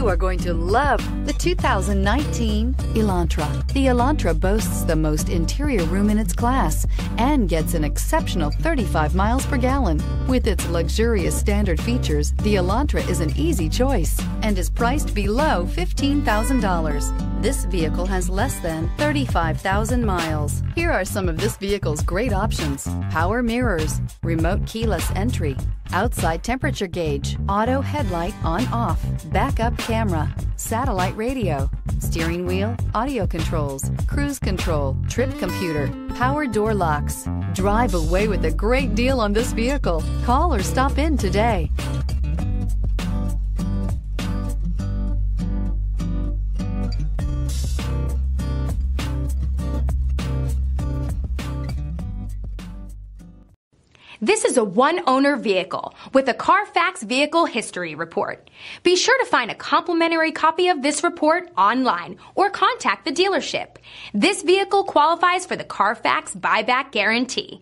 You are going to love the 2019 Elantra. The Elantra boasts the most interior room in its class and gets an exceptional 35 miles per gallon. With its luxurious standard features, the Elantra is an easy choice and is priced below $15,000. This vehicle has less than 35,000 miles. Here are some of this vehicle's great options: power mirrors, remote keyless entry, outside temperature gauge, auto headlight on-off, backup camera, satellite radio, steering wheel audio controls, cruise control, trip computer, power door locks. Drive away with a great deal on this vehicle. Call or stop in today. This is a one-owner vehicle with a Carfax Vehicle History Report. Be sure to find a complimentary copy of this report online or contact the dealership. This vehicle qualifies for the Carfax Buyback Guarantee.